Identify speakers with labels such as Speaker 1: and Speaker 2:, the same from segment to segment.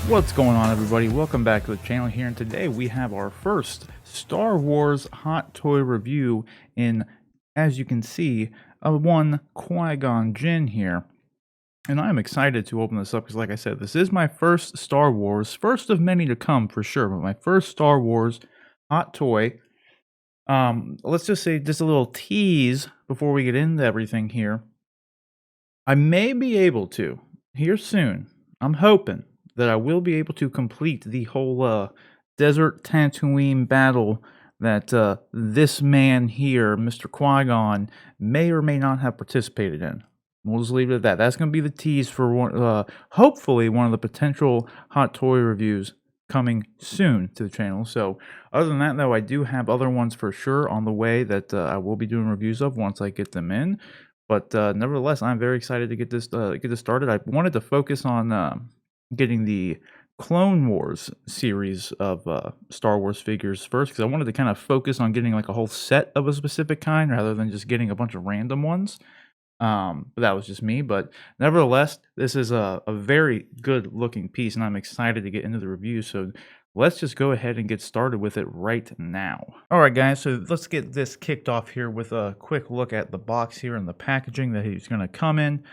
Speaker 1: What's going on, everybody? Welcome back to the channel here, and today we have our first Star Wars hot toy review in, as you can see, one Qui-Gon Jinn here. And I'm excited to open this up because, like I said, this is my first Star Wars, first of many to come for sure, but my first Star Wars hot toy. Let's just say, just a little tease before we get into everything here. I may be able to, here soon, I'm hoping that I will be able to complete the whole desert Tatooine battle that this man here, Mr. Qui-Gon, may or may not have participated in. We'll just leave it at that. That's going to be the tease for hopefully one of the potential hot toy reviews coming soon to the channel. So other than that, though, I do have other ones for sure on the way that I will be doing reviews of once I get them in. But nevertheless, I'm very excited to get this started. I wanted to focus on getting the Clone Wars series of Star Wars figures first, because I wanted to kind of focus on getting like a whole set of a specific kind rather than just getting a bunch of random ones. But that was just me. But nevertheless, this is a very good looking piece, and I'm excited to get into the review. So let's just go ahead and get started with it right now. All right, guys, so let's get this kicked off here with a quick look at the box here and the packaging that he's going to come in.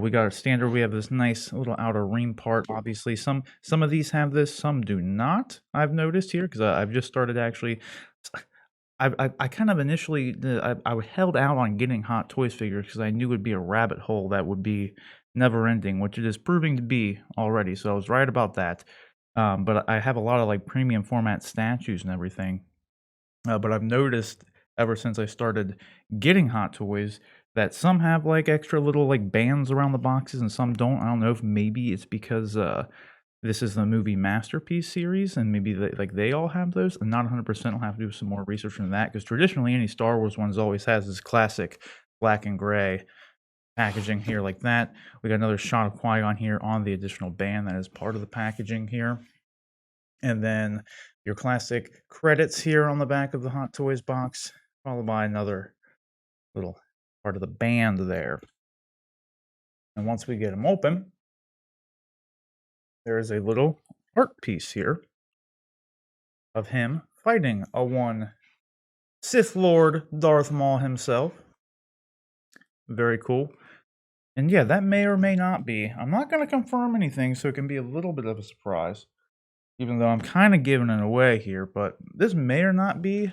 Speaker 1: We got our standard. We have this nice little outer ring part. Obviously, some of these have this, some do not. I've noticed here because I've just started actually. I kind of initially I held out on getting Hot Toys figures because I knew it would be a rabbit hole that would be never ending, which it is proving to be already. So I was right about that. But I have a lot of like premium format statues and everything. But I've noticed ever since I started getting Hot Toys that some have like extra little like bands around the boxes and some don't. I don't know if maybe it's because this is the movie Masterpiece series and maybe they all have those. I'm not 100%. I'll have to do some more research on that because traditionally any Star Wars ones always has this classic black and gray packaging here like that. We got another shot of Qui-Gon here on the additional band that is part of the packaging here. And then your classic credits here on the back of the Hot Toys box, followed by another little part of the band there. And once we get them open, there is a little art piece here of him fighting a one Sith Lord Darth Maul himself. Very cool. And yeah, that may or may not be. I'm not going to confirm anything, so it can be a little bit of a surprise. Even though I'm kind of giving it away here, but this may or not be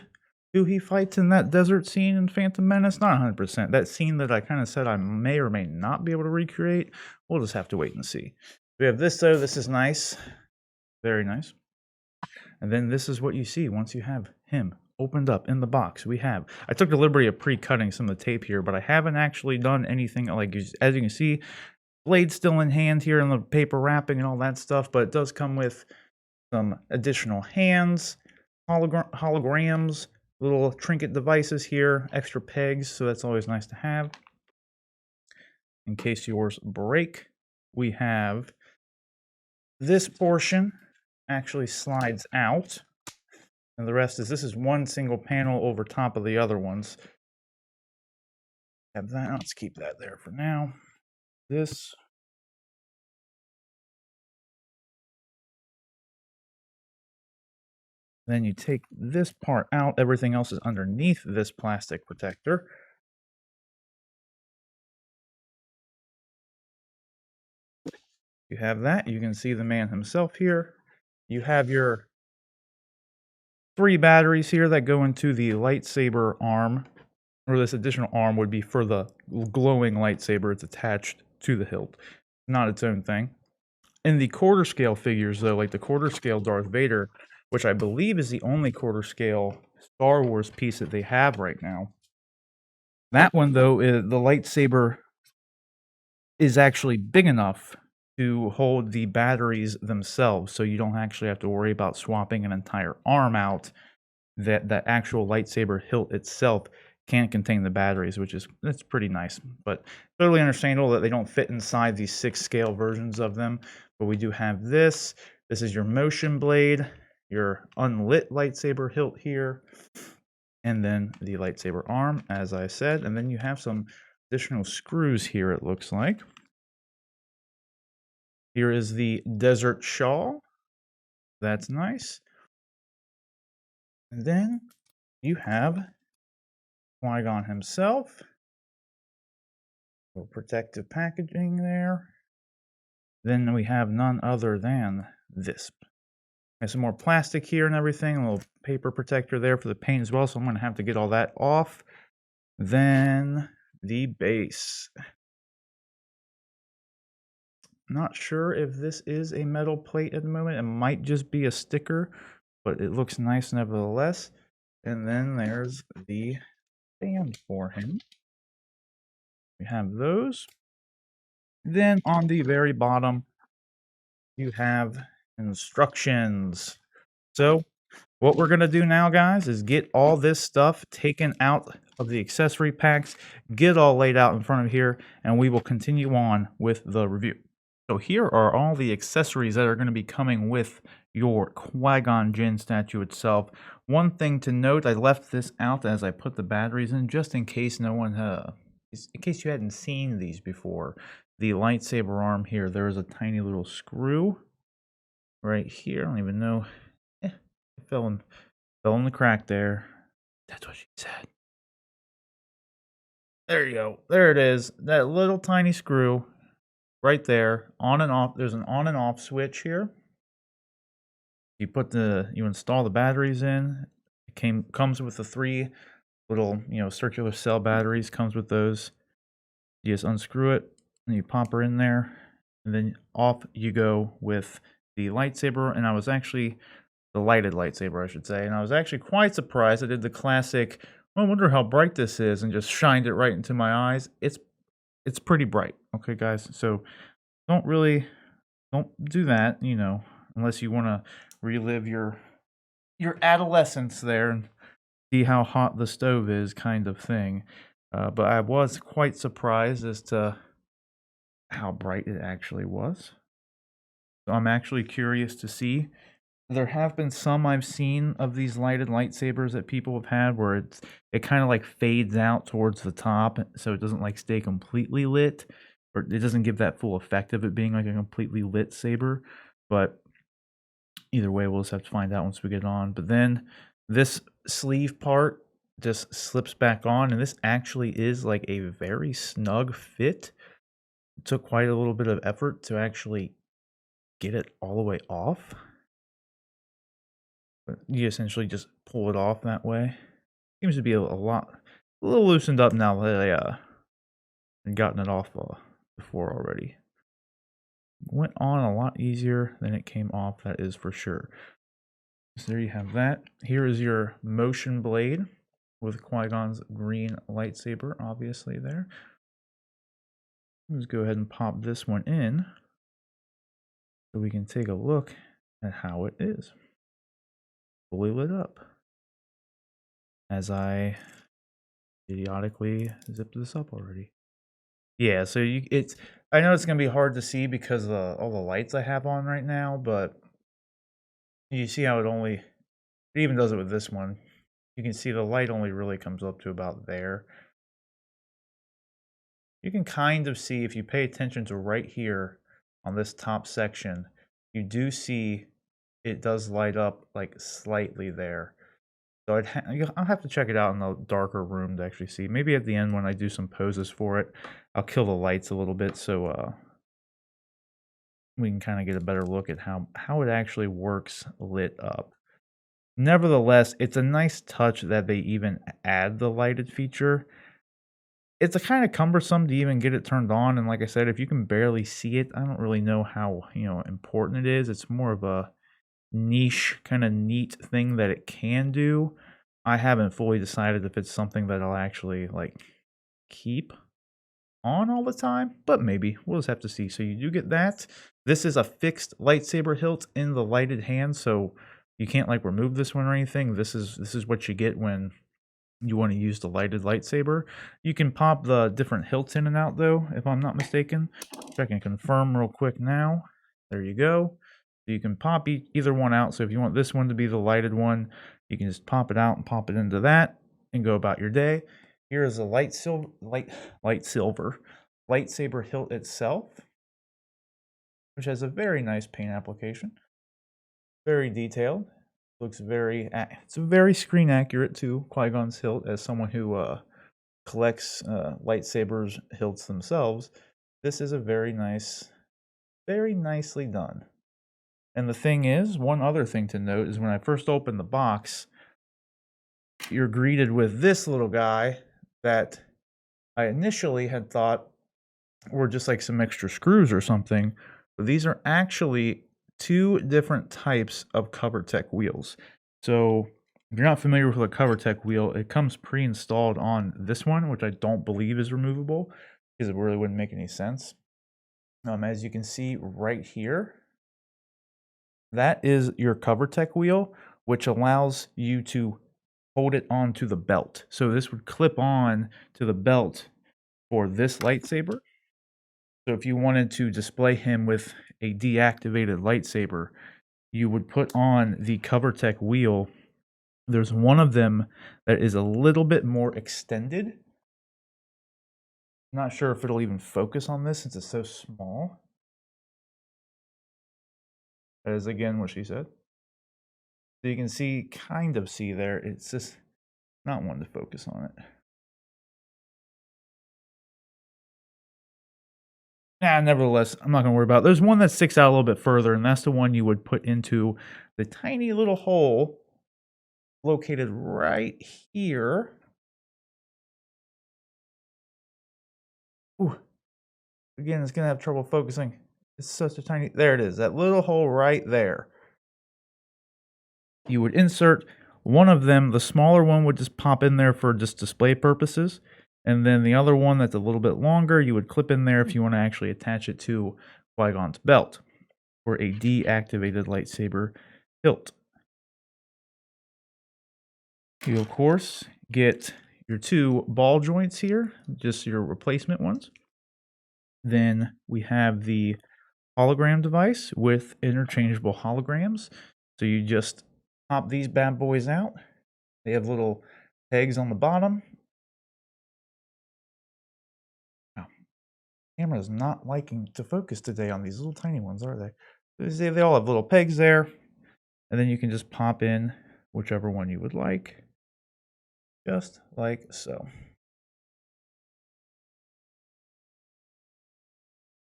Speaker 1: who he fights in that desert scene in Phantom Menace. Not 100%. That scene that I kind of said I may or may not be able to recreate, we'll just have to wait and see. We have this, though. This is nice. Very nice. And then this is what you see once you have him opened up in the box. I took the liberty of pre-cutting some of the tape here, but I haven't actually done anything. Like, as you can see, blade's still in hand here in the paper wrapping and all that stuff, but it does come with some additional hands, holograms, little trinket devices here, extra pegs, so that's always nice to have. In case yours break, we have this portion actually slides out, and the rest is, this is one single panel over top of the other ones. Have that, let's keep that there for now. This. Then you take this part out. Everything else is underneath this plastic protector. You have that. You can see the man himself here. You have your 3 batteries here that go into the lightsaber arm, or this additional arm would be for the glowing lightsaber. It's attached to the hilt, not its own thing. In the quarter scale figures, though, like the quarter scale Darth Vader, which I believe is the only quarter scale Star Wars piece that they have right now. That one, though, the lightsaber is actually big enough to hold the batteries themselves, so you don't actually have to worry about swapping an entire arm out. That actual lightsaber hilt itself can't contain the batteries, that's pretty nice. But totally understandable that they don't fit inside these 6 scale versions of them. But we do have this. This is your motion blade, your unlit lightsaber hilt here, and then the lightsaber arm, as I said. And then you have some additional screws here, it looks like. Here is the desert shawl. That's nice. And then you have Qui-Gon himself. Little protective packaging there. Then we have none other than this. There's some more plastic here and everything. A little paper protector there for the paint as well. So I'm going to have to get all that off. Then the base. Not sure if this is a metal plate at the moment. It might just be a sticker, but it looks nice nevertheless. And then there's the stand for him. We have those. Then on the very bottom, you have instructions. So what we're going to do now, guys, is get all this stuff taken out of the accessory packs, get it all laid out in front of here, and we will continue on with the review. So here are all the accessories that are going to be coming with your Qui-Gon Jinn statue itself. One thing to note, I left this out as I put the batteries in, just in case no one, in case you hadn't seen these before. The lightsaber arm here, there is a tiny little screw right here. I don't even know. It fell in the crack there. That's what she said. There you go. There it is. That little tiny screw right there, on and off. There's an on and off switch here. You install the batteries in. It comes with the 3 little, circular cell batteries. Comes with those. You just unscrew it and you pop her in there, and then off you go with the lightsaber. And the lighted lightsaber, I should say. And I was actually quite surprised. I did the classic, I wonder how bright this is, and just shined it right into my eyes. It's pretty bright. Okay, guys. So don't do that, unless you want to relive your adolescence there and see how hot the stove is, kind of thing. But I was quite surprised as to how bright it actually was. So I'm actually curious to see. There have been some I've seen of these lighted lightsabers that people have had where it kind of like fades out towards the top, so it doesn't like stay completely lit, or it doesn't give that full effect of it being like a completely lit saber. But either way, we'll just have to find out once we get on. But then this sleeve part just slips back on, and this actually is like a very snug fit. It took quite a little bit of effort to actually get it all the way off. But you essentially just pull it off that way. Seems to be a little loosened up now that I gotten it off before already. Went on a lot easier than it came off, that is for sure. So there you have that. Here is your motion blade with Qui-Gon's green lightsaber, obviously there. Let's go ahead and pop this one in so we can take a look at how it is. Fully lit up. As I idiotically zipped this up already. Yeah, so I know it's gonna be hard to see because of all the lights I have on right now, but you see how it even does it with this one. You can see the light only really comes up to about there. You can kind of see, if you pay attention to right here on this top section, you do see it does light up like slightly there. So I'll have to check it out in the darker room to actually see. Maybe at the end when I do some poses for it, I'll kill the lights a little bit so we can kind of get a better look at how it actually works lit up. Nevertheless, it's a nice touch that they even add the lighted feature. It's a kind of cumbersome to even get it turned on, and like I said, if you can barely see it, I don't really know how, important it is. It's more of a niche, kind of neat thing that it can do. I haven't fully decided if it's something that I'll actually like keep on all the time, but maybe we'll just have to see. So you do get that. This is a fixed lightsaber hilt in the lighted hand, so you can't like remove this one or anything. This is what you get when you want to use the lighted lightsaber. You can pop the different hilts in and out though, if I'm not mistaken. Check and confirm real quick now. There you go. So you can pop either one out. So if you want this one to be the lighted one, you can just pop it out and pop it into that and go about your day. Here is a lightsaber hilt itself. which has a very nice paint application. Very detailed. Looks very, it's very screen accurate to Qui-Gon's hilt. As someone who collects lightsabers hilts themselves, this is a very nice, very nicely done. And the thing is, one other thing to note is when I first opened the box, you're greeted with this little guy that I initially had thought were just like some extra screws or something. But these are actually two different types of CoverTech wheels. So if you're not familiar with a CoverTech wheel, it comes pre-installed on this one, which I don't believe is removable because it really wouldn't make any sense. As you can see right here, that is your CoverTech wheel, which allows you to hold it onto the belt. So this would clip on to the belt for this lightsaber. So if you wanted to display him with a deactivated lightsaber, you would put on the CoverTech wheel. There's one of them that is a little bit more extended. I'm not sure if it'll even focus on this since it's so small. That is again what she said. So you can see, kind of see there, it's just not wanting to focus on it. Nevertheless, I'm not going to worry about it. There's one that sticks out a little bit further, and that's the one you would put into the tiny little hole located right here. Ooh. Again, it's going to have trouble focusing. It's such a tiny... There it is, that little hole right there. You would insert one of them. The smaller one would just pop in there for just display purposes. And then the other one that's a little bit longer, you would clip in there if you want to actually attach it to Qui-Gon's belt or a deactivated lightsaber hilt. You, of course, get your two ball joints here, just your replacement ones. Then we have the hologram device with interchangeable holograms. So you just pop these bad boys out. They have little pegs on the bottom. Wow. Camera is not liking to focus today on these little tiny ones, are they? They all have little pegs there. And then you can just pop in whichever one you would like. Just like so.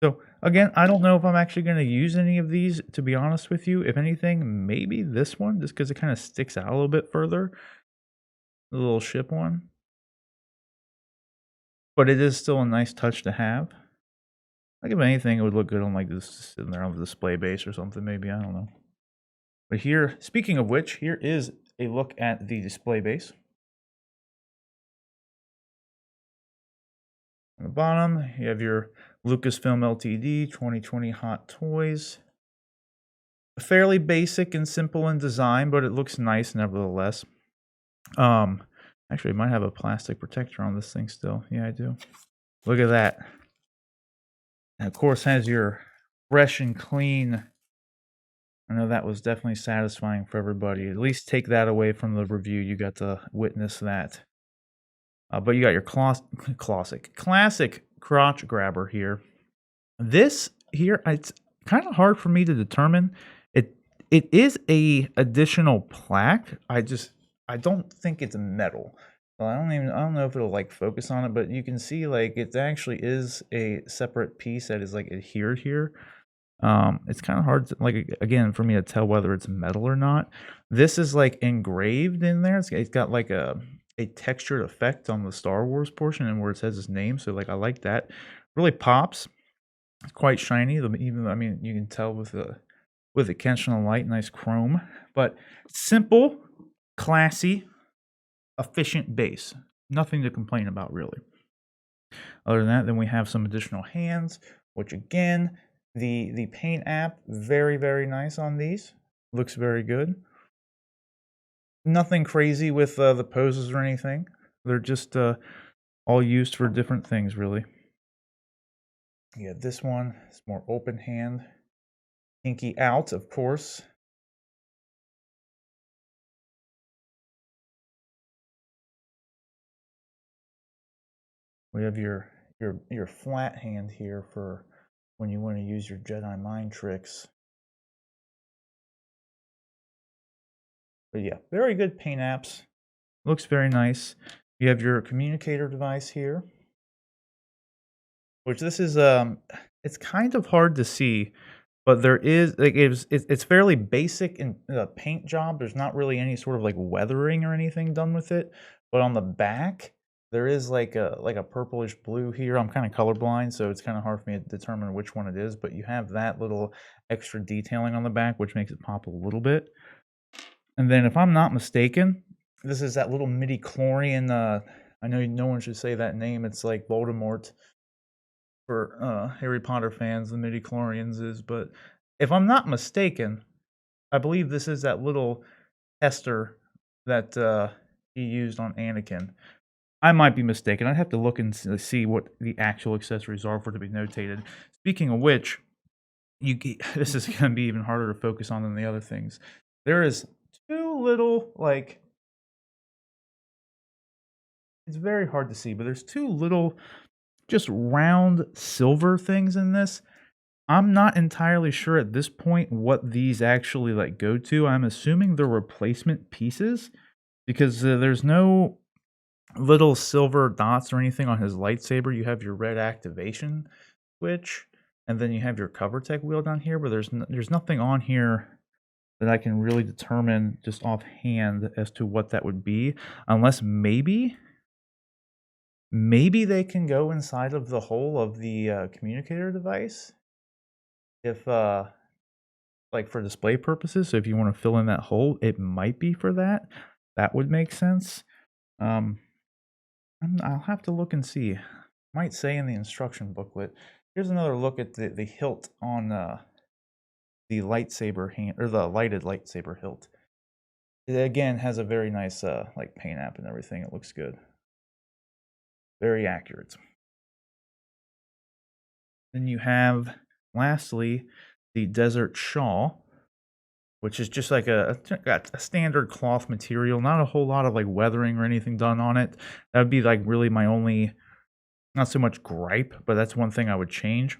Speaker 1: So again, I don't know if I'm actually going to use any of these, to be honest with you. If anything, maybe this one, just because it kind of sticks out a little bit further. The little ship one. But it is still a nice touch to have. Like if anything, it would look good on like this sitting there on the display base or something, maybe, I don't know. But here, speaking of which, here is a look at the display base. On the bottom, you have your Lucasfilm Ltd. 2020 Hot Toys. Fairly basic and simple in design, but it looks nice nevertheless. Actually, I might have a plastic protector on this thing still. Yeah, I do. Look at that. And of course, has your fresh and clean. I know that was definitely satisfying for everybody. At least take that away from the review. You got to witness that. But you got your classic crotch grabber here. This here, it's kind of hard for me to determine. It is a additional plaque. I don't think it's metal. Well, I don't know if it'll like focus on it, but you can see like it actually is a separate piece that is like adhered here. It's kind of hard to, like, again, for me to tell whether it's metal or not. This is like engraved in there. It's got like a textured effect on the Star Wars portion and where it says his name. So like I like that. Really pops. It's quite shiny. Even, I mean, you can tell with the catching the light, nice chrome. But simple, classy, efficient base. Nothing to complain about really. Other than that, then we have some additional hands, which again, the paint app, very, very nice on these. Looks very good. Nothing crazy with the poses or anything. They're just all used for different things, really. Yeah, this one is more open hand. Pinky out, of course. We have your flat hand here for when you want to use your Jedi mind tricks. But yeah, very good paint apps. Looks very nice. You have your communicator device here, which this is it's kind of hard to see, but there is like it's fairly basic in the paint job. There's not really any sort of like weathering or anything done with it, but on the back there is like a purplish blue here. I'm kind of colorblind, so it's kind of hard for me to determine which one it is, but you have that little extra detailing on the back, which makes it pop a little bit. And then if I'm not mistaken, this is that little midi-chlorian, I know no one should say that name, it's like Voldemort for Harry Potter fans, the midi-chlorians is, but if I'm not mistaken, I believe this is that little tester that he used on Anakin. I might be mistaken. I'd have to look and see what the actual accessories are for it to be notated. Speaking of which, this is going to be even harder to focus on than the other things. There is two little, like, it's very hard to see, but there's two little just round silver things in this. I'm not entirely sure at this point what these actually like go to. I'm assuming they're replacement pieces because there's no little silver dots or anything on his lightsaber. You have your red activation switch, and then you have your cover tech wheel down here, but there's nothing on here that I can really determine just offhand as to what that would be, unless maybe they can go inside of the hole of the communicator device if like for display purposes. So if you want to fill in that hole, it might be for that. That would make sense. I'll have to look and see. Might say in the instruction booklet. Here's another look at the hilt on the lightsaber hand, or the lighted lightsaber hilt. It again has a very nice like paint app and everything. It looks good. Very accurate. Then you have, lastly, the Desert Shawl, which is just like a standard cloth material. Not a whole lot of like weathering or anything done on it. That would be like really my only, not so much gripe, but that's one thing I would change.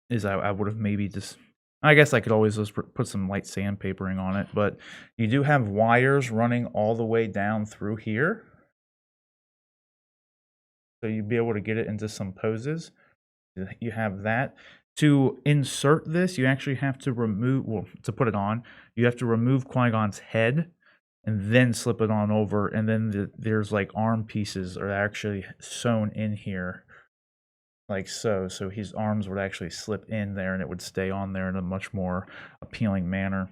Speaker 1: Is I would have maybe just, I guess I could always just put some light sandpapering on it, but you do have wires running all the way down through here. So you'd be able to get it into some poses. You have that. To insert this, you actually have to remove, well, to put it on, you have to remove Qui-Gon's head and then slip it on over, and then there's like arm pieces are actually sewn in here, like so. So his arms would actually slip in there and it would stay on there in a much more appealing manner.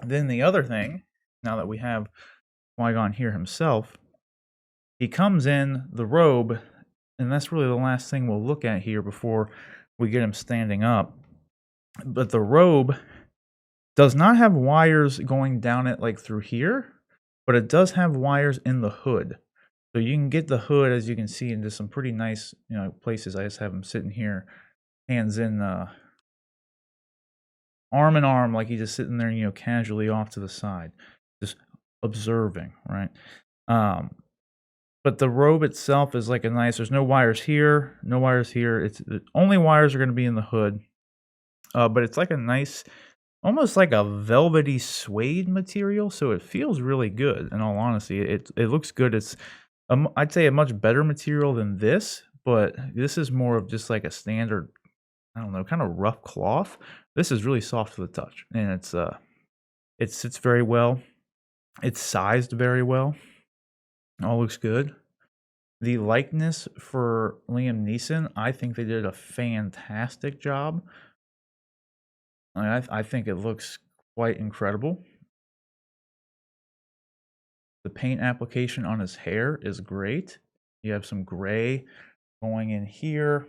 Speaker 1: And then the other thing, now that we have Qui-Gon here himself, he comes in the robe, and that's really the last thing we'll look at here before we get him standing up. But the robe does not have wires going down it like through here, but it does have wires in the hood. So you can get the hood, as you can see, into some pretty nice, places. I just have him sitting here, hands in, arm in arm, like he's just sitting there, casually off to the side, just observing, right? But the robe itself is like a nice, there's no wires here, no wires here. It's the only wires are going to be in the hood. But it's like a nice, almost like a velvety suede material, so it feels really good. In all honesty, it looks good. It's I'd say a much better material than this, but this is more of just like a standard, I don't know, kind of rough cloth. This is really soft to the touch, and it sits very well. It's sized very well. All looks good. The likeness for Liam Neeson, I think they did a fantastic job. I think it looks quite incredible. The paint application on his hair is great. You have some gray going in here.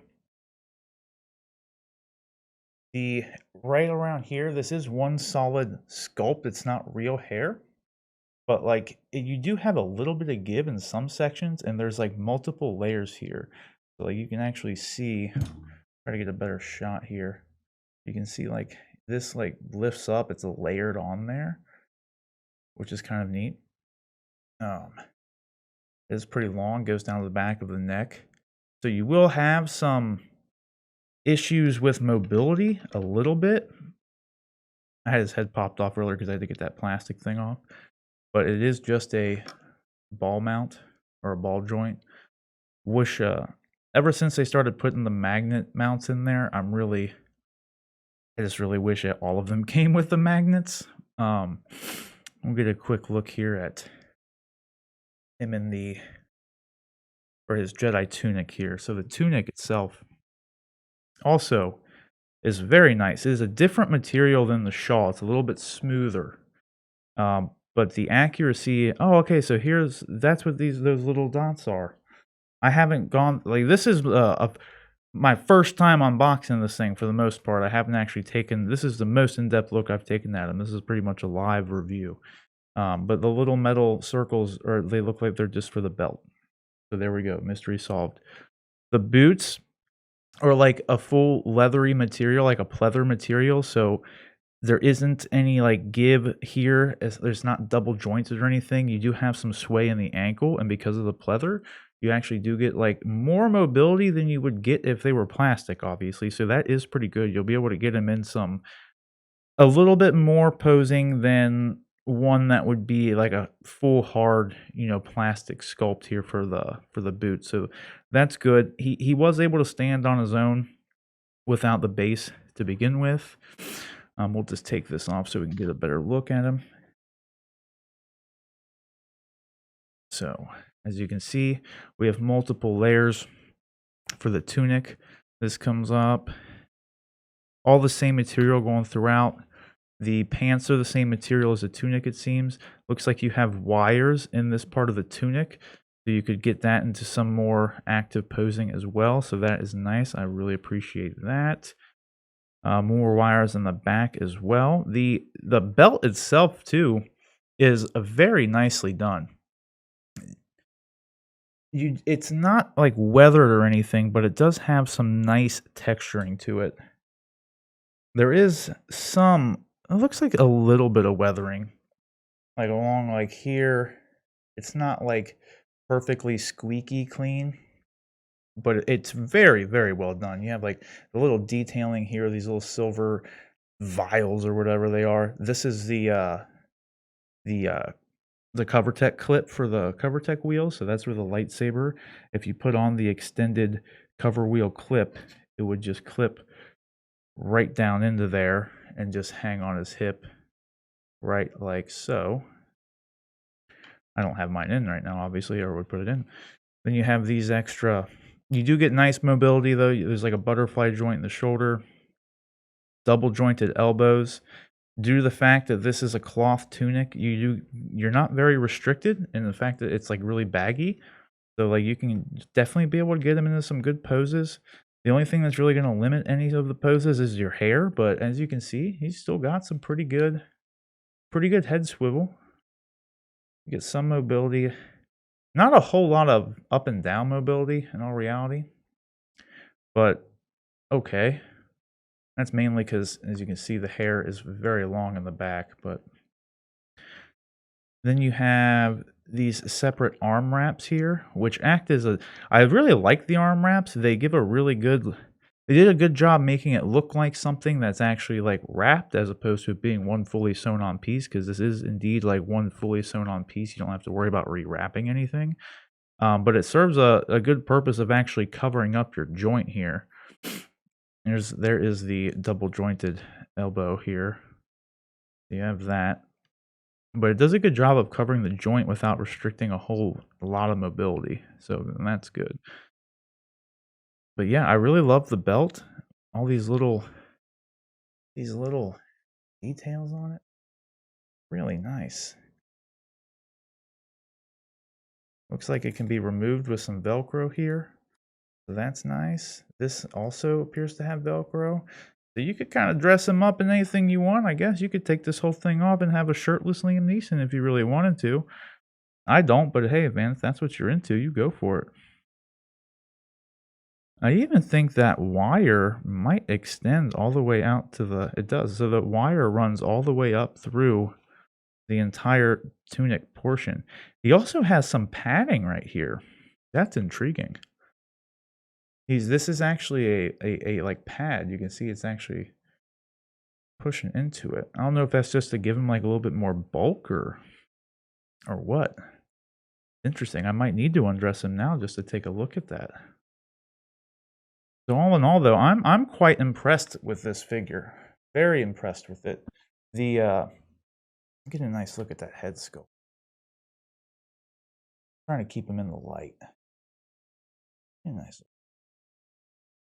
Speaker 1: The right around here, this is one solid sculpt. It's not real hair, but like you do have a little bit of give in some sections, and there's like multiple layers here. So like you can actually see, try to get a better shot here. You can see like this like lifts up, it's layered on there, which is kind of neat. It's pretty long, goes down to the back of the neck. So you will have some issues with mobility a little bit. I had his head popped off earlier because I had to get that plastic thing off. But it is just a ball mount or a ball joint. Wish ever since they started putting the magnet mounts in there, I just really wish that all of them came with the magnets. We'll get a quick look here at him in his Jedi tunic here. So the tunic itself also is very nice. It is a different material than the shawl. It's a little bit smoother. But the accuracy, oh, okay, so that's what those little dots are. I haven't gone, like, this is my first time unboxing this thing for the most part. I haven't actually this is the most in-depth look I've taken at him. This is pretty much a live review. But the little metal circles, they look like they're just for the belt. So there we go, mystery solved. The boots are like a full leathery material, like a pleather material, so there isn't any like give here. There's not double jointed or anything. You do have some sway in the ankle, and because of the pleather, you actually do get like more mobility than you would get if they were plastic, obviously. So that is pretty good. You'll be able to get them in a little bit more posing than one that would be like a full hard, plastic sculpt here for the boot. So that's good. He was able to stand on his own without the base to begin with. We'll just take this off so we can get a better look at him. So as you can see, we have multiple layers for the tunic. This comes up, all the same material going throughout. The pants are the same material as the tunic, it seems. Looks like you have wires in this part of the tunic, so you could get that into some more active posing as well. So that is nice. I really appreciate that. More wires in the back as well. The belt itself too is very nicely done. It's not like weathered or anything, but it does have some nice texturing to it. There is some, it looks like a little bit of weathering, like along like here. It's not like perfectly squeaky clean, but it's very, very well done. You have like the little detailing here, these little silver vials or whatever they are. This is the CoverTech clip for the CoverTech wheel. So that's where the lightsaber, if you put on the extended cover wheel clip, it would just clip right down into there and just hang on his hip right like so. I don't have mine in right now, obviously, or would put it in. Then you have these extra, you do get nice mobility though. There's like a butterfly joint in the shoulder, double jointed elbows. Due to the fact that this is a cloth tunic, you're not very restricted in the fact that it's like really baggy. So like you can definitely be able to get them into some good poses. The only thing that's really going to limit any of the poses is your hair, but as you can see, he's still got some pretty good head swivel. You get some mobility. Not a whole lot of up and down mobility in all reality, but okay. That's mainly because, as you can see, the hair is very long in the back. But then you have these separate arm wraps here, which act as I really like the arm wraps. They give they did a good job making it look like something that's actually like wrapped as opposed to it being one fully sewn on piece, because this is indeed like one fully sewn on piece. You don't have to worry about rewrapping anything. But it serves a good purpose of actually covering up your joint here. There is the double jointed elbow here. You have that. But it does a good job of covering the joint without restricting a lot of mobility. So that's good. But yeah, I really love the belt. All these little details on it. Really nice. Looks like it can be removed with some Velcro here. So that's nice. This also appears to have Velcro. So you could kind of dress him up in anything you want, I guess. You could take this whole thing off and have a shirtless Liam Neeson if you really wanted to. I don't, but hey, man, if that's what you're into, you go for it. I even think that wire might extend all the way out to it does. So the wire runs all the way up through the entire tunic portion. He also has some padding right here. That's intriguing. This is actually a like pad. You can see it's actually pushing into it. I don't know if that's just to give him like a little bit more bulk or what. Interesting. I might need to undress him now just to take a look at that. So all in all, though, I'm quite impressed with this figure. Very impressed with it. Get a nice look at that head sculpt. Trying to keep him in the light. Get a nice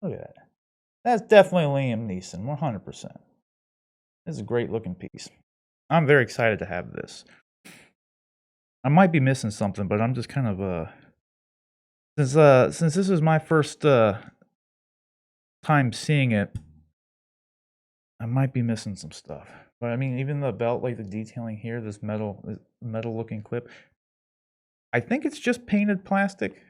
Speaker 1: look at that. That's definitely Liam Neeson, 100%. This is a great looking piece. I'm very excited to have this. I might be missing something, but I'm just kind of since this is my first time seeing it, I might be missing some stuff. But I mean, even the belt, like the detailing here, this metal looking clip, I think it's just painted plastic.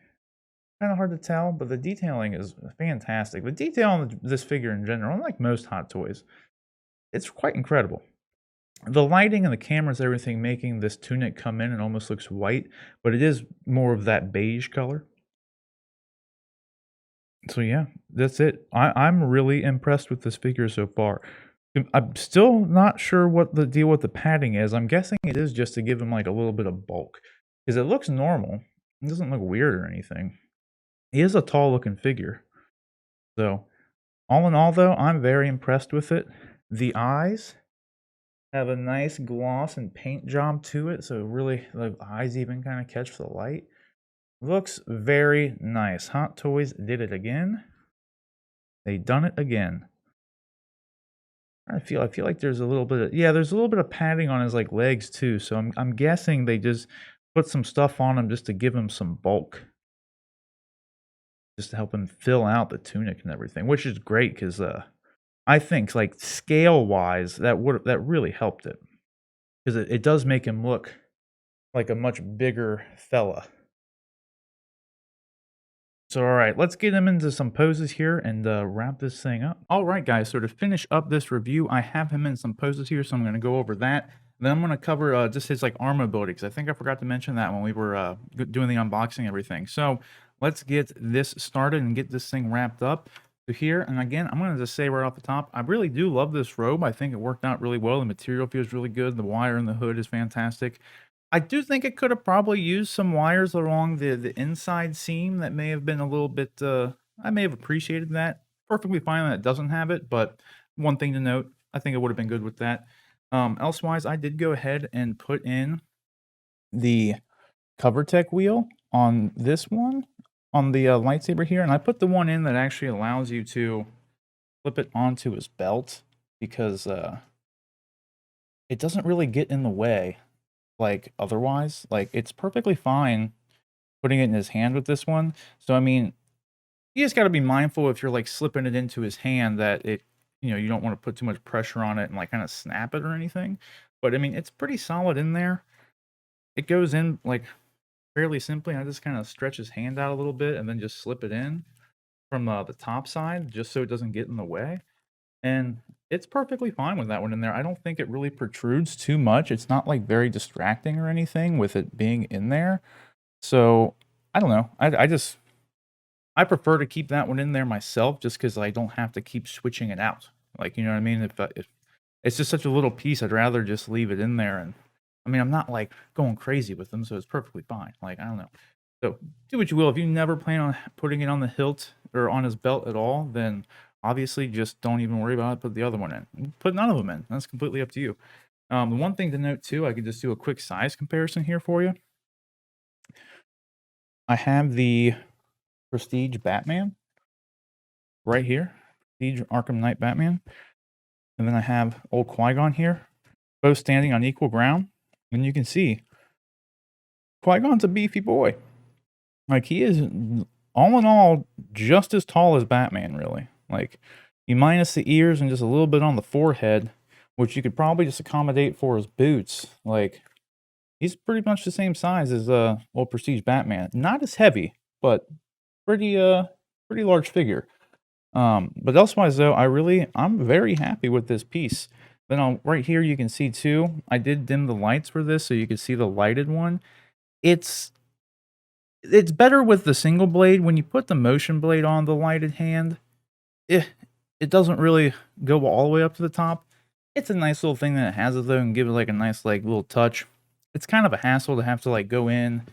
Speaker 1: Kind of hard to tell, but the detailing is fantastic. The detail on this figure in general, unlike most Hot Toys, it's quite incredible. The lighting and the cameras, everything making this tunic come in and almost looks white, but it is more of that beige color. So yeah, that's it. I'm really impressed with this figure so far. I'm still not sure what the deal with the padding is. I'm guessing it is just to give him like a little bit of bulk, because it looks normal. It doesn't look weird or anything. He is a tall looking figure. So all in all, though, I'm very impressed with it. The eyes have a nice gloss and paint job to it, so really the eyes even kind of catch the light. Looks very nice. Hot Toys did it again. They done it again. I feel like there's a little bit of, yeah, there's a little bit of padding on his like legs too. So I'm guessing they just put some stuff on him just to give him some bulk, just to help him fill out the tunic and everything, which is great because I think like scale wise that really helped it, because it does make him look like a much bigger fella. So, all right, let's get him into some poses here and wrap this thing up. All right, guys, so to finish up this review, I have him in some poses here, so I'm going to go over that. Then I'm going to cover just his like arm mobility, because I think I forgot to mention that when we were doing the unboxing and everything. So let's get this started and get this thing wrapped up. So here, and again, I'm going to just say right off the top, I really do love this robe. I think it worked out really well. The material feels really good. The wire in the hood is fantastic. I do think it could have probably used some wires along the inside seam that may have been a little bit, I may have appreciated that. Perfectly fine that it doesn't have it, but one thing to note, I think it would have been good with that. Elsewise, I did go ahead and put in the CoverTech wheel on this one, on the lightsaber here, and I put the one in that actually allows you to flip it onto his belt, because it doesn't really get in the way like otherwise. Like it's perfectly fine putting it in his hand with this one. So I mean, you just got to be mindful if you're like slipping it into his hand that it, you don't want to put too much pressure on it and like kind of snap it or anything. But I mean, it's pretty solid in there. It goes in like fairly simply. I just kind of stretch his hand out a little bit and then just slip it in from the top side just so it doesn't get in the way. And it's perfectly fine with that one in there. I don't think it really protrudes too much. It's not like very distracting or anything with it being in there. So I don't know. I prefer to keep that one in there myself, just because I don't have to keep switching it out. Like, you know what I mean? If it's just such a little piece, I'd rather just leave it in there. And I mean, I'm not like going crazy with them, so it's perfectly fine. Like, I don't know. So do what you will. If you never plan on putting it on the hilt or on his belt at all, then obviously just don't even worry about it. Put the other one in. Put none of them in. That's completely up to you. The one thing to note too, I could just do a quick size comparison here for you. I have the Prestige Batman right here. Prestige Arkham Knight Batman. And then I have old Qui-Gon here, both standing on equal ground. And you can see Qui-Gon's a beefy boy. Like, he is, all in all, just as tall as Batman, really. Like, you minus the ears and just a little bit on the forehead, which you could probably just accommodate for his boots. Like, he's pretty much the same size as old Prestige Batman. Not as heavy, but pretty large figure. But elsewise though, I'm very happy with this piece. Then right here you can see too, I did dim the lights for this so you can see the lighted one. It's It's better with the single blade. When you put the motion blade on the lighted hand, it it doesn't really go all the way up to the top. It's a nice little thing that it has it though, and give it like a nice like little touch. It's kind of a hassle to have to like go in,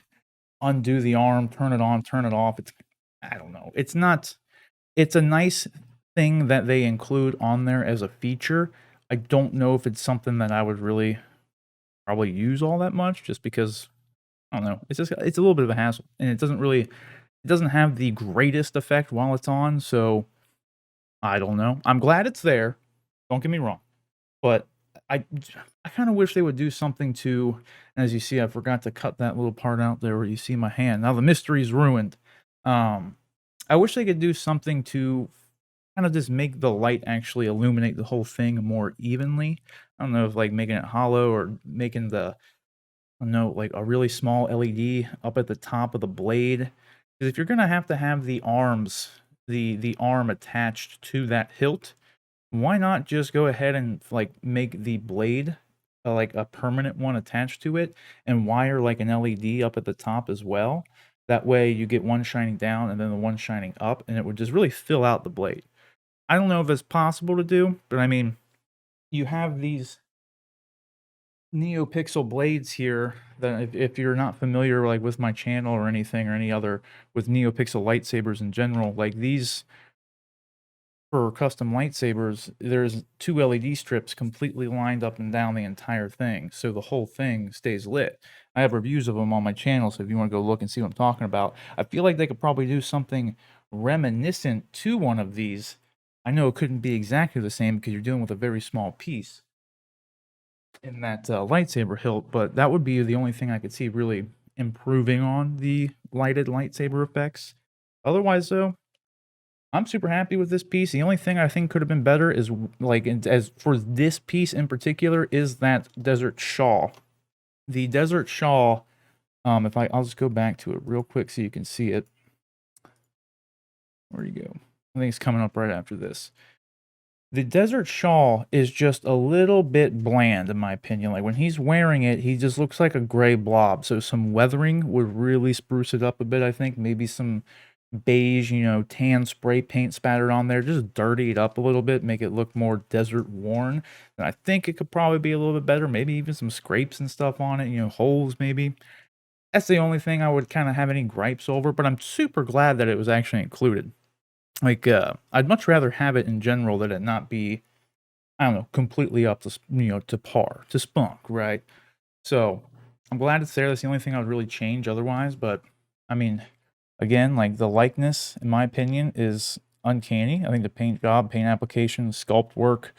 Speaker 1: undo the arm, turn it on, turn it off. It's I don't know. It's not it's a nice thing that they include on there as a feature. I don't know if it's something that I would really probably use all that much just because I don't know. It's just it's a little bit of a hassle and it doesn't have the greatest effect while it's on, so I don't know. I'm glad it's there. Don't get me wrong. But I I kinda wish they would do something to as you see, I forgot to cut that little part out there where you see my hand. Now the mystery's ruined. Um, I wish they could do something to kinda just make the light actually illuminate the whole thing more evenly. I don't know if, like, making it hollow or making the I don't know, like, a really small LED up at the top of the blade. 'Cause if you're gonna have to have the arms the arm attached to that hilt, why not just go ahead and like make the blade like a permanent one attached to it and wire like an LED up at the top as well? That way you get one shining down and then the one shining up and it would just really fill out the blade. I don't know if it's possible to do, but I mean, you have these NeoPixel blades here that if you're not familiar like with my channel or anything or any other with NeoPixel lightsabers in general, like these for custom lightsabers, there's 2 LED strips completely lined up and down the entire thing, so the whole thing stays lit. I have reviews of them on my channel, so if you wanna go look and see what I'm talking about. I feel like they could probably do something reminiscent to one of these. I know it couldn't be exactly the same because you're dealing with a very small piece in that, lightsaber hilt, but that would be the only thing I could see really improving on the lighted lightsaber effects. Otherwise, though, I'm super happy with this piece. The only thing I think could have been better is like as for this piece in particular is that desert shawl. The desert shawl, if I'll just go back to it real quick so you can see it. Where you go? I think it's coming up right after this. The desert shawl is just a little bit bland in my opinion. Like when he's wearing it, he just looks like a gray blob. So some weathering would really spruce it up a bit, I think. Maybe some beige, tan spray paint spattered on there, just dirty it up a little bit, make it look more desert worn. And I think it could probably be a little bit better, maybe even some scrapes and stuff on it, holes maybe. That's the only thing I would kind of have any gripes over, but I'm super glad that it was actually included. Like, I'd much rather have it in general than it not be, I don't know, completely up to, to par, to spunk, right? So I'm glad it's there. That's the only thing I would really change otherwise. But I mean, again, like the likeness, in my opinion, is uncanny. I think the paint job, paint application, sculpt work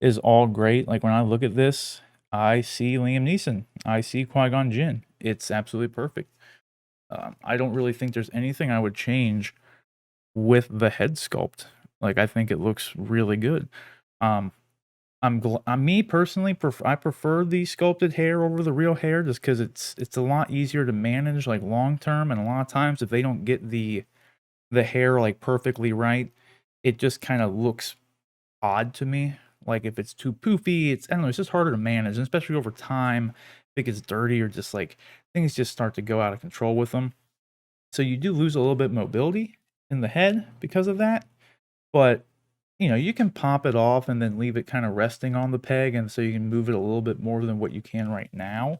Speaker 1: is all great. Like when I look at this, I see Liam Neeson. I see Qui-Gon Jinn. It's absolutely perfect. I don't really think there's anything I would change with the head sculpt. Like I think it looks really good. Um, me personally, I prefer the sculpted hair over the real hair just because it's a lot easier to manage like long term, and a lot of times if they don't get the hair like perfectly right, it just kind of looks odd to me. Like if it's too poofy, I don't know, it's just harder to manage, and especially over time, if it gets dirty or just like things just start to go out of control with them. So you do lose a little bit mobility in the head because of that, but you can pop it off and then leave it kind of resting on the peg, and so you can move it a little bit more than what you can right now.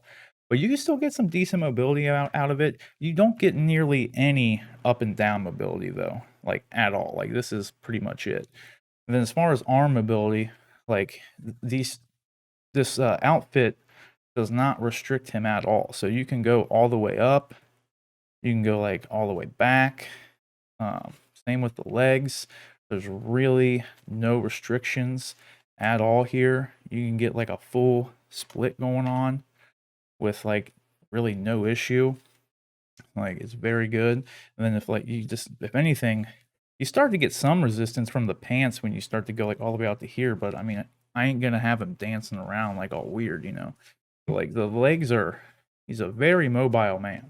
Speaker 1: But you can still get some decent mobility out of it. You don't get nearly any up and down mobility though, like at all. Like this is pretty much it. And then as far as arm mobility, like this outfit does not restrict him at all. So you can go all the way up, you can go like all the way back. Same with the legs. There's really no restrictions at all here. You can get like a full split going on with like really no issue. Like it's very good. And then if anything, you start to get some resistance from the pants when you start to go like all the way out to here. But I mean, I ain't gonna have him dancing around like all weird. Like the legs he's a very mobile man.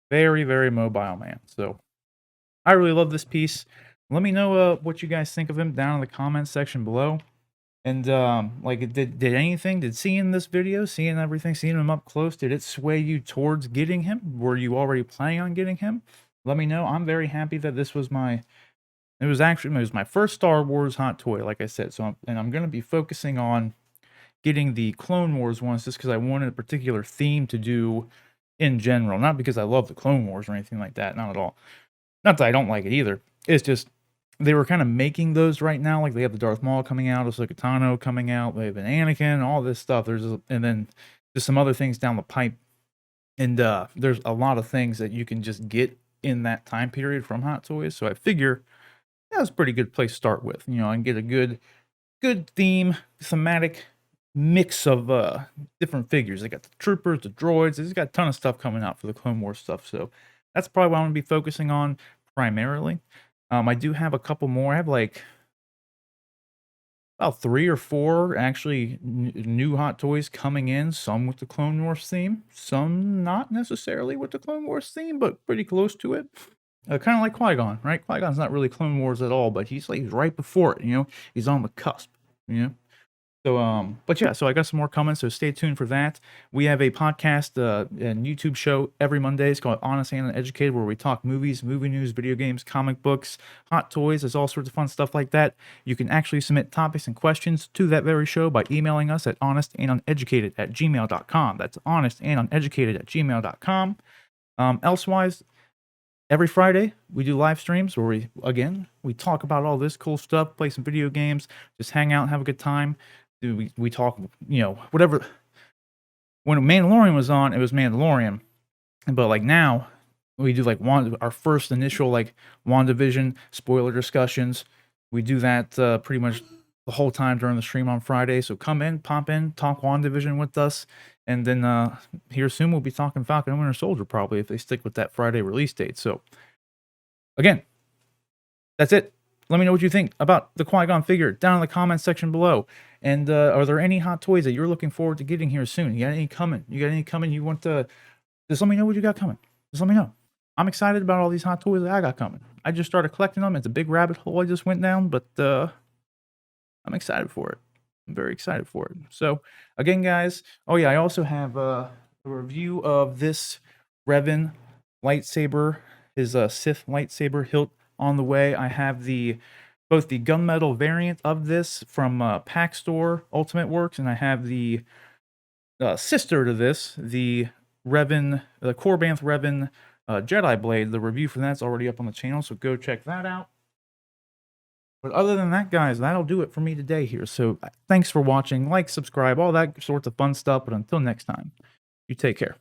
Speaker 1: Very, very mobile man. So I really love this piece. Let me know what you guys think of him down in the comments section below. And, like, did anything, did seeing this video, seeing everything, seeing him up close, did it sway you towards getting him? Were you already planning on getting him? Let me know. I'm very happy that this was my it was my first Star Wars hot toy, like I said. So I'm gonna be focusing on getting the Clone Wars ones just because I wanted a particular theme to do in general. Not because I love the Clone Wars or anything like that, not at all. Not that I don't like it either. It's just they were kind of making those right now. Like they have the Darth Maul coming out, Ahsoka Tano coming out, they have an Anakin, all this stuff. And then just some other things down the pipe. And there's a lot of things that you can just get in that time period from Hot Toys. So I figure that's a pretty good place to start with. You know, and get a good thematic mix of different figures. They got the troopers, the droids. They've got a ton of stuff coming out for the Clone Wars stuff. So that's probably what I'm gonna be focusing on primarily. I do have a couple more. I have like about 3 or 4 actually new Hot Toys coming in. Some with the Clone Wars theme, some not necessarily with the Clone Wars theme, but pretty close to it. Kind of like Qui-Gon, right? Qui-Gon's not really Clone Wars at all, but he's like right before it. You know, he's on the cusp. You know. So, but yeah, so I got some more comments, so stay tuned for that. We have a podcast and YouTube show every Monday. It's called Honest and Uneducated, where we talk movies, movie news, video games, comic books, hot toys. There's all sorts of fun stuff like that. You can actually submit topics and questions to that very show by emailing us at honestanduneducated@gmail.com. That's honestanduneducated@gmail.com. Elsewise, every Friday, we do live streams where we talk about all this cool stuff, play some video games, just hang out and have a good time. We talk, you know, whatever. When Mandalorian was on, it was Mandalorian. But like now, we do like our first initial like WandaVision spoiler discussions. We do that pretty much the whole time during the stream on Friday. So come in, pop in, talk WandaVision with us. And then here soon we'll be talking Falcon and Winter Soldier probably if they stick with that Friday release date. So again, that's it. Let me know what you think about the Qui-Gon figure down in the comments section below. And are there any hot toys that you're looking forward to getting here soon? You got any coming? You want to just let me know what you got coming. Just let me know. I'm excited about all these hot toys that I got coming. I just started collecting them. It's a big rabbit hole I just went down, but I'm excited for it. I'm very excited for it. So again, guys, oh yeah, I also have a review of this Revan lightsaber, his Sith lightsaber hilt on the way. I have both the gunmetal variant of this from Pack Store Ultimate Works, and I have the sister to this, the Korbanth Revan Jedi Blade. The review for that's already up on the channel, so go check that out. But other than that, guys, that'll do it for me today here. So thanks for watching. Like, subscribe, all that sorts of fun stuff. But until next time, you take care.